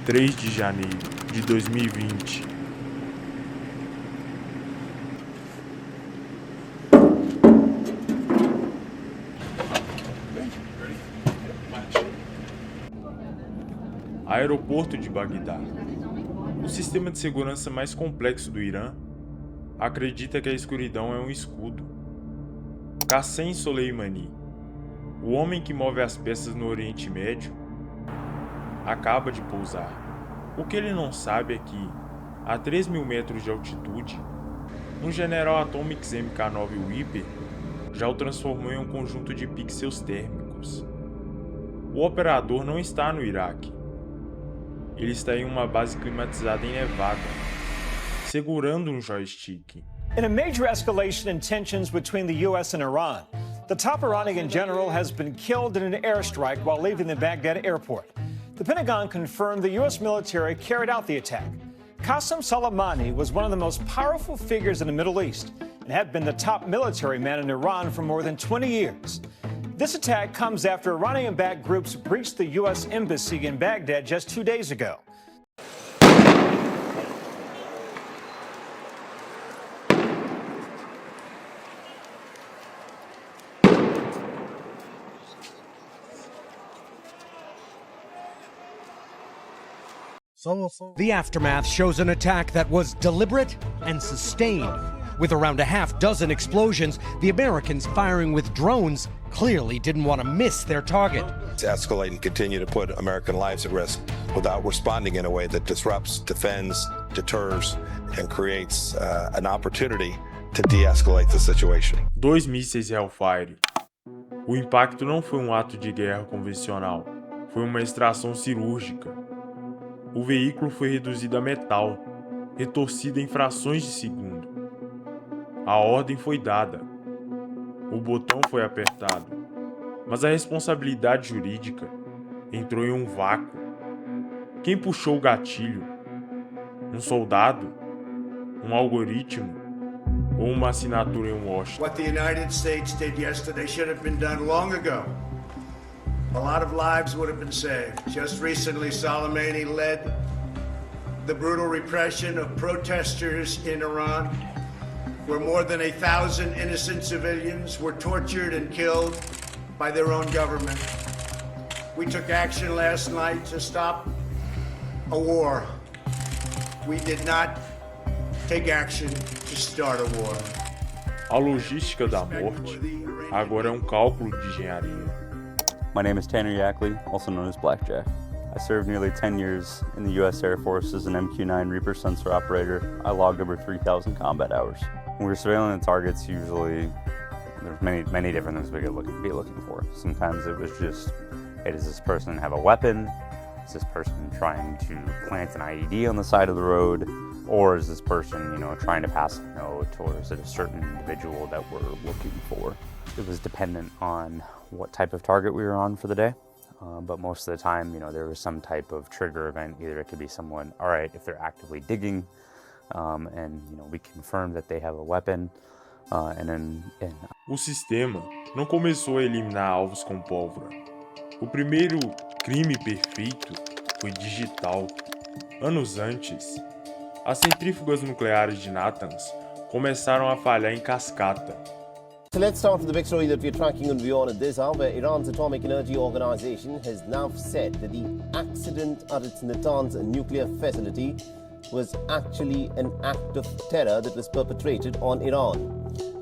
3 de janeiro de 2020. Aeroporto de Bagdá. O sistema de segurança mais complexo do Irã acredita que a escuridão é um escudo. Qassem Soleimani, o homem que move as peças no Oriente Médio, acaba de pousar. O que ele não sabe é que, a 3.000 metros de altitude, um General Atomics Mk9 Reaper já o transformou em um conjunto de pixels térmicos. O operador não está no Iraque. Ele está em uma base climatizada em Nevada, segurando um joystick. In a major escalation in tensions between the U.S. and Iran, the top Iranian general has been killed in an airstrike while leaving the Baghdad airport. The Pentagon confirmed the U.S. military carried out the attack. Qasem Soleimani was one of the most powerful figures in the Middle East and had been the top military man in Iran for more than 20 years. This attack comes after Iranian-backed groups breached the U.S. embassy in Baghdad just 2 days ago. The aftermath shows an attack that was deliberate and sustained. With around a half dozen explosions, the Americans firing with drones clearly didn't want to miss their target. To escalate and continue to put American lives at risk without responding in a way that disrupts, defends, deters, and creates an opportunity to de-escalate the situation. 2 mísseis Hellfire. O impacto não foi um ato de guerra convencional, foi uma extração cirúrgica. O veículo foi reduzido a metal, retorcido em frações de segundo. A ordem foi dada. O botão foi apertado. Mas a responsabilidade jurídica entrou em um vácuo. Quem puxou o gatilho? Um soldado? Um algoritmo? Ou uma assinatura em Washington? What the United States did yesterday should have been done long ago. A lot of lives would have been saved. Just recently, Soleimani led the brutal repression of protesters in Iran, where more than 1,000 innocent civilians were tortured and killed by their own government. We took action last night to stop a war. We did not take action to start a war. A logística da morte agora é um cálculo de engenharia. My name is Tanner Yackley, also known as Blackjack. I served nearly 10 years in the U.S. Air Force as an MQ-9 Reaper sensor operator. I logged over 3,000 combat hours. When we're surveilling the targets, usually there's many different things we could be looking for. Sometimes it was just, hey, does this person have a weapon? Is this person trying to plant an IED on the side of the road? Or is this person, trying to pass a note? Or is it a certain individual that we're looking for? It was dependent on what type of target we were on for the day. But most of the time, there was some type of trigger event. Either it could be someone, all right, if they're actively digging, and we confirm that they have a weapon, O sistema não começou a eliminar alvos com pólvora. O primeiro crime perfeito foi digital. Anos antes, as centrífugas nucleares de Natanz começaram a falhar em cascata. So let's start with the big story that we're tracking on WION at this hour, where Iran's Atomic Energy Organization has now said that the accident at its Natanz nuclear facility was actually an act of terror that was perpetrated on Iran.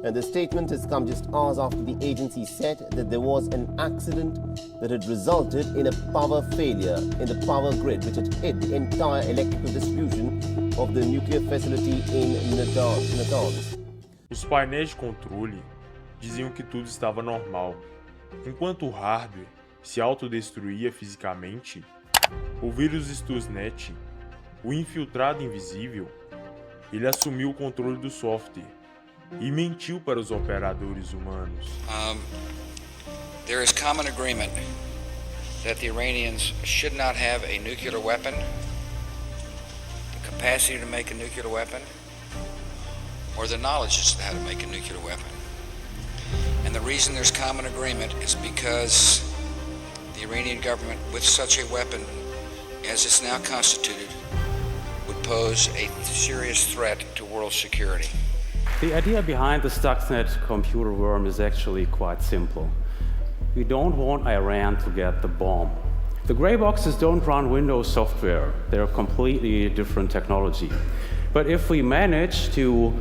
And the statement has come just hours after the agency said that there was an accident that had resulted in a power failure in the power grid, which had hit the entire electrical distribution of the nuclear facility in Natanz. Os painéis de controle diziam que tudo estava normal. Enquanto o hardware se autodestruía fisicamente, o vírus Stuxnet, o infiltrado invisível, ele assumiu o controle do software e mentiu para os operadores humanos. There is common agreement that the Iranians should not have a nuclear weapon, the capacity to make a nuclear weapon, or the knowledge as to how to make a nuclear weapon. And the reason there's common agreement is because the Iranian government with such a weapon as it's now constituted, would pose a serious threat to world security. The idea behind the Stuxnet computer worm is actually quite simple. We don't want Iran to get the bomb. The gray boxes don't run Windows software. They're completely different technology. But if we manage to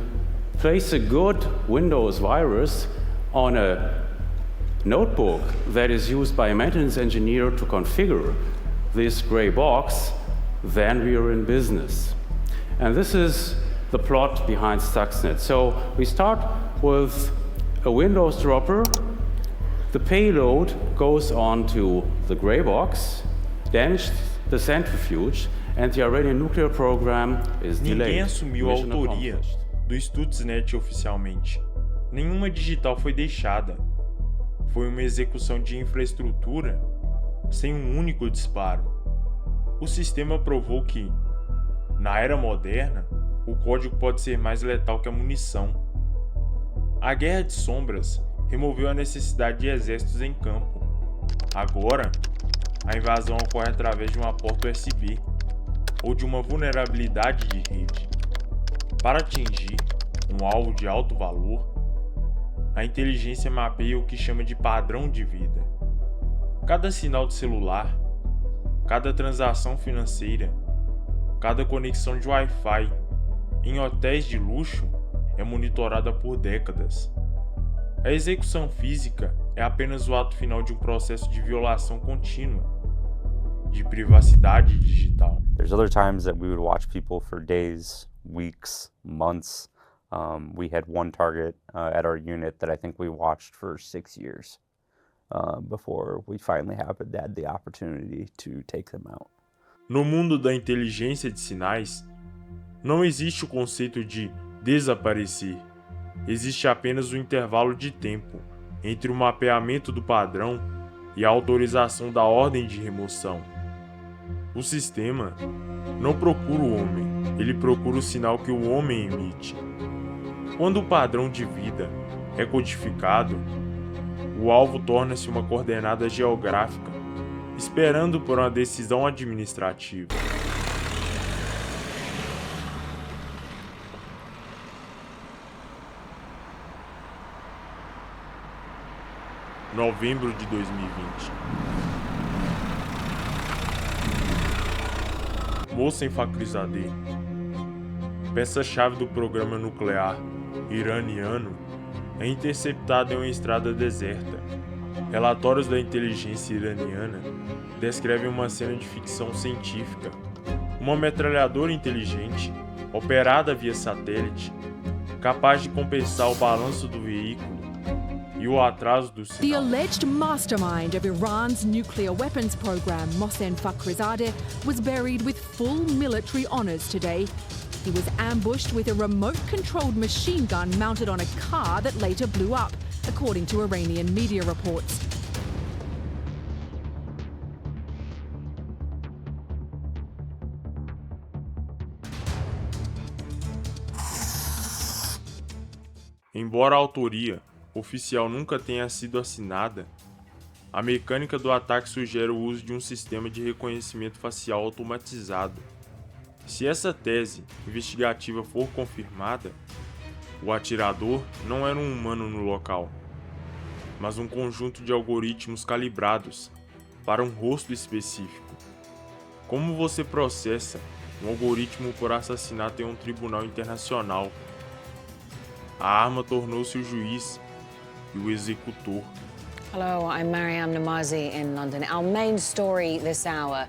place a good Windows virus on a notebook that is used by a maintenance engineer to configure this gray box, then we are in business. And this is the plot behind Stuxnet. So we start with a Windows dropper. The payload goes onto the gray box, then the centrifuge, and the Iranian nuclear program is delayed. Ninguém assumiu a autoria do Stuxnet oficialmente. Nenhuma digital foi deixada. Foi uma execução de infraestrutura sem um único disparo. O sistema provou que, na era moderna, o código pode ser mais letal que a munição. A Guerra de Sombras removeu a necessidade de exércitos em campo. Agora, a invasão ocorre através de uma porta USB ou de uma vulnerabilidade de rede. Para atingir um alvo de alto valor, a inteligência mapeia o que chama de padrão de vida. Cada sinal de celular, cada transação financeira, cada conexão de Wi-Fi em hotéis de luxo é monitorada por décadas. A execução física é apenas o ato final de um processo de violação contínua de privacidade digital. There's other times that we would watch people for days, weeks, months. We had one target at our unit that I think we watched for 6 years before we finally had the opportunity to take them out. No mundo da inteligência de sinais, não existe o conceito de desaparecer. Existe apenas um intervalo de tempo entre o mapeamento do padrão e a autorização da ordem de remoção. O sistema não procura o homem, ele procura o sinal que o homem emite. Quando o padrão de vida é codificado, o alvo torna-se uma coordenada geográfica, esperando por uma decisão administrativa. Novembro de 2020. Mohsen Fakhrizadeh, peça-chave do programa nuclear iraniano, é interceptado em uma estrada deserta. Relatórios da inteligência iraniana descrevem uma cena de ficção científica. Uma metralhadora inteligente, operada via satélite, capaz de compensar o balanço do veículo e o atraso do sinal. The alleged mastermind of Iran's nuclear weapons program, Mohsen Fakhrizadeh, was buried with full military honors today. He was ambushed with a remote-controlled machine gun mounted on a car that later blew up, according to Iranian media reports. Embora a autoria oficial nunca tenha sido assinada, a mecânica do ataque sugere o uso de um sistema de reconhecimento facial automatizado. Se essa tese investigativa for confirmada, o atirador não era um humano no local, mas um conjunto de algoritmos calibrados para um rosto específico. Como você processa um algoritmo por assassinato em um tribunal internacional? A arma tornou-se o juiz e o executor. Hello, I'm Mariam Namazi in London. Our main story this hour.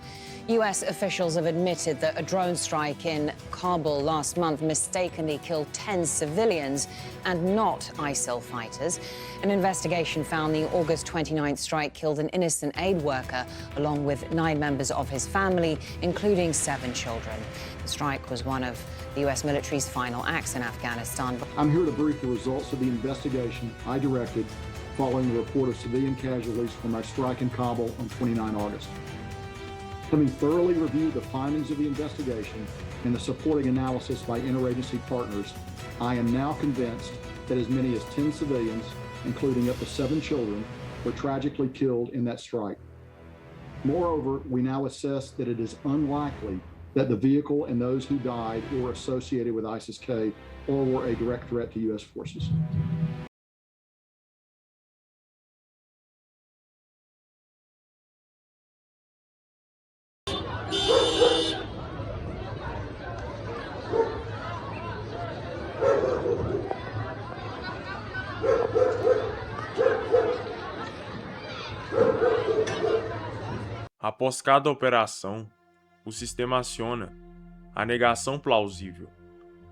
US officials have admitted that a drone strike in Kabul last month mistakenly killed 10 civilians and not ISIL fighters. An investigation found the August 29th strike killed an innocent aid worker along with 9 members of his family, including 7 children. The strike was one of the US military's final acts in Afghanistan. I'm here to brief the results of the investigation I directed following the report of civilian casualties from our strike in Kabul on 29 August. Having thoroughly reviewed the findings of the investigation and the supporting analysis by interagency partners, I am now convinced that as many as 10 civilians, including up to 7 children, were tragically killed in that strike. Moreover, we now assess that it is unlikely that the vehicle and those who died were associated with ISIS-K or were a direct threat to U.S. forces. Após cada operação, o sistema aciona a negação plausível.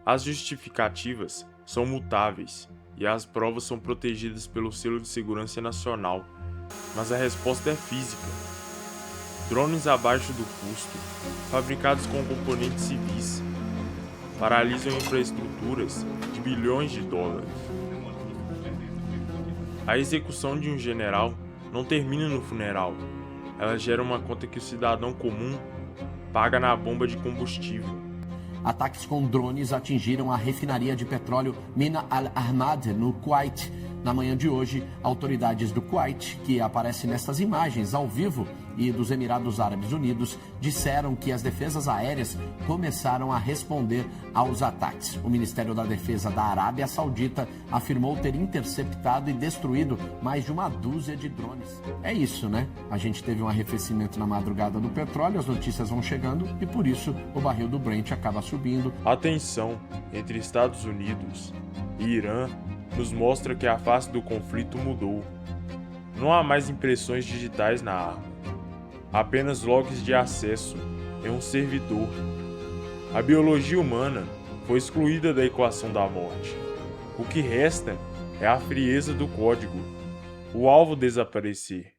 As justificativas são mutáveis e as provas são protegidas pelo selo de segurança nacional, mas a resposta é física. Drones abaixo do custo, fabricados com componentes civis, paralisam infraestruturas de bilhões de dólares. A execução de um general não termina no funeral. Ela gera uma conta que o cidadão comum paga na bomba de combustível. Ataques com drones atingiram a refinaria de petróleo Mina Al-Ahmad, no Kuwait. Na manhã de hoje, autoridades do Kuwait, que aparecem nestas imagens ao vivo, e dos Emirados Árabes Unidos, disseram que as defesas aéreas começaram a responder aos ataques. O Ministério da Defesa da Arábia Saudita afirmou ter interceptado e destruído mais de uma dúzia de drones. É isso, né? A gente teve um arrefecimento na madrugada do petróleo, as notícias vão chegando e por isso o barril do Brent acaba subindo. A tensão entre Estados Unidos e Irã nos mostra que a face do conflito mudou. Não há mais impressões digitais na arma, apenas logs de acesso em um servidor. A biologia humana foi excluída da equação da morte. O que resta é a frieza do código, o alvo desaparecer,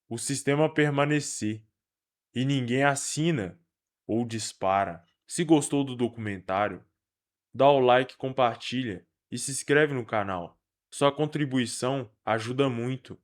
o sistema permanecer, e ninguém assina ou dispara. Se gostou do documentário, dá o like, compartilha e se inscreve no canal. Sua contribuição ajuda muito.